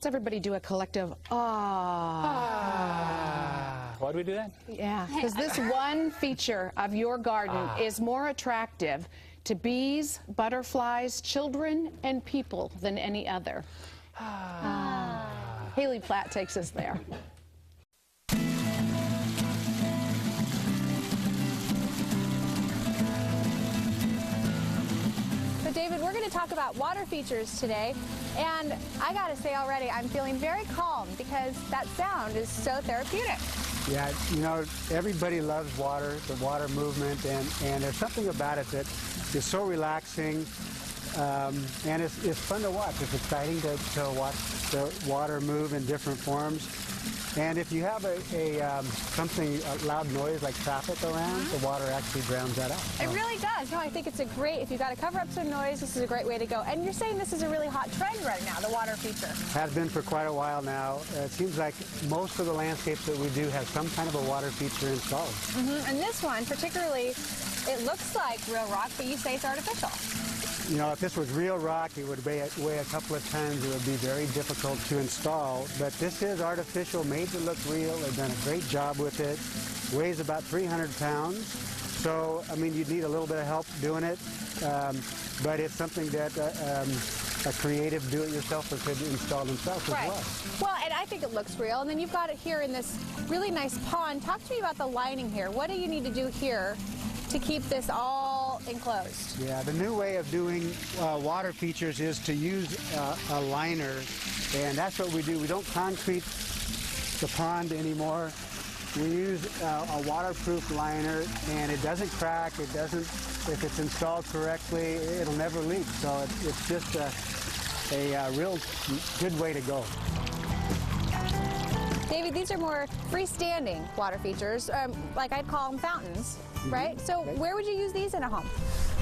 Everybody do a collective ah. Why do we do that? Yeah, because this one feature of your garden is more attractive to bees, butterflies, children, and people than any other. Haley Platt takes us there. David, we're going to talk about water features today, and I got to say already, I'm feeling very calm because that sound is so therapeutic. Yeah, you know, everybody loves water, the water movement, and there's something about it that is so relaxing, and it's fun to watch. It's exciting to watch the water move in different forms. And if you have a loud noise like traffic around, the water actually drowns that out. It really does. No, I think it's a great, if you've got to cover up some noise, this is a great way to go. And you're saying this is a really hot trend right now, the water feature. Has been for quite a while now. It seems like most of the landscapes that we do have some kind of a water feature installed. And this one, particularly, it looks like real rock, but you say it's artificial. You know, if this was real rock, it would weigh a couple of tons. It would be very difficult to install. But this is artificial, made to look real. They've done a great job with it. Weighs about 300 pounds. So, I mean, you'd need a little bit of help doing it. But it's something that a creative do-it-yourselfer could install themselves as well. Well, and I think it looks real. And then you've got it here in this really nice pond. Talk to me about the lining here. What do you need to do here to keep this all enclosed? Yeah, the new way of doing water features is to use a liner, and that's what we do. We don't concrete the pond anymore. We use a waterproof liner, and it doesn't crack. It doesn't, if it's installed correctly, it'll never leak. So it's just a real good way to go. David, these are more freestanding water features, like I'd call them fountains, right? So where would you use these in a home?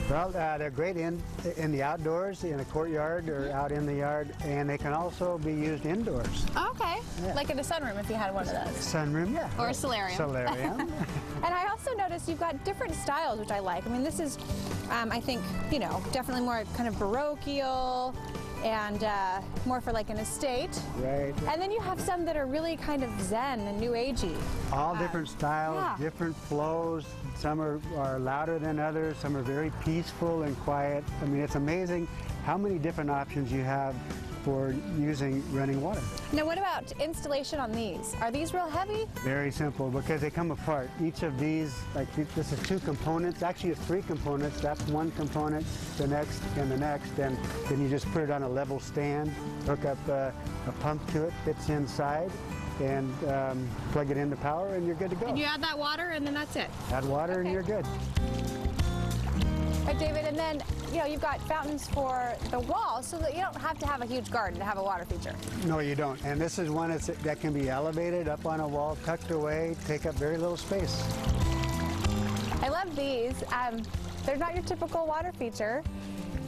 Well, they're great in the outdoors, in a courtyard or out in the yard, and they can also be used indoors. Okay, like in a sunroom if you had one of those. Sunroom, yeah. Or a solarium. Solarium. And I also noticed you've got different styles, which I like. I mean, this is, I think, you know, definitely more kind of parochial and more for like an estate. Right. And then you have some that are really kind of zen and new agey. All different styles, different flows. Some are louder than others. Some are very peaceful and quiet. I mean, it's amazing how many different options you have for using running water. Now, what about installation on these? Are these real heavy? Very simple, because they come apart. Each of these, like this is 2 components. Actually, it's 3 components. That's one component, the next, and the next. And then you just put it on a level stand, hook up a pump to it, fits inside, and plug it into power, and you're good to go. And you add that water, and then that's it? Add water, and you're good. All right, David, and then, you know, you've got fountains for the wall, so that you don't have to have a huge garden to have a water feature. No, you don't. And this is one that can be elevated up on a wall, tucked away, take up very little space. I love these. They're not your typical water feature,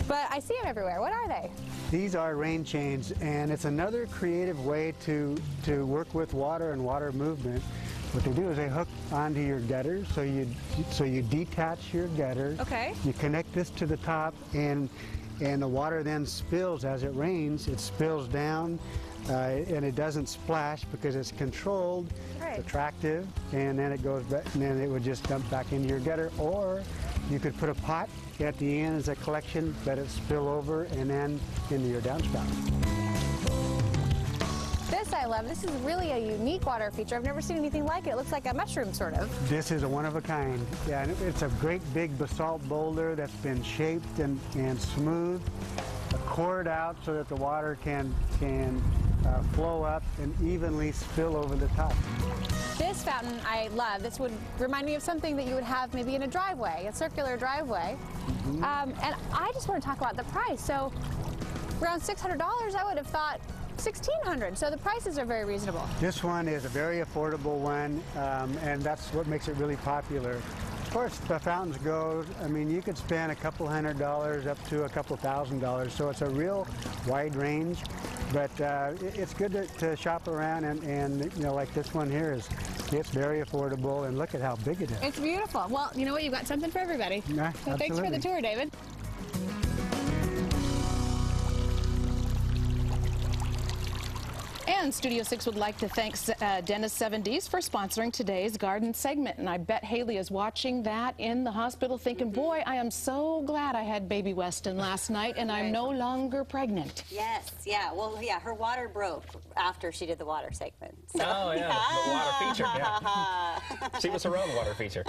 but I see them everywhere. What are they? These are rain chains, and it's another creative way to work with water and water movement. What they do is they hook onto your gutter, so you detach your gutter. Okay. You connect this to the top, and the water then spills as it rains. It spills down, and it doesn't splash because it's controlled. Right. It's attractive, and then it goes back, and then it would just dump back into your gutter. Or you could put a pot at the end as a collection, let it spill over, and then into your downspout. This I love. This is really a unique water feature. I've never seen anything like it. It looks like a mushroom, sort of. This is a one of a kind. Yeah, and it's a great big basalt boulder that's been shaped and smoothed, cored out so that the water can flow up and evenly spill over the top. This fountain I love. This would remind me of something that you would have maybe in a driveway, a circular driveway. And I just want to talk about the price. So around $600, I would have thought $1,600, so the prices are very reasonable. This one is a very affordable one, and that's what makes it really popular. Of course, the fountains go, I mean, you could spend a couple $100 up to a couple $1,000, so it's a real wide range, but it's good to shop around, and you know, like this one here it's very affordable, and look at how big it is. It's beautiful. Well, you know what, you've got something for everybody. Yeah, so thanks for the tour, David. And Studio 6 would like to thank Dennis 70s for sponsoring today's garden segment. And I bet Haley is watching that in the hospital thinking, boy, I am so glad I had baby Weston last night and I'm no longer pregnant. Yes, yeah. Well, yeah, her water broke after she did the water segment. So. Oh, yeah, the water feature, yeah. She was her own water feature.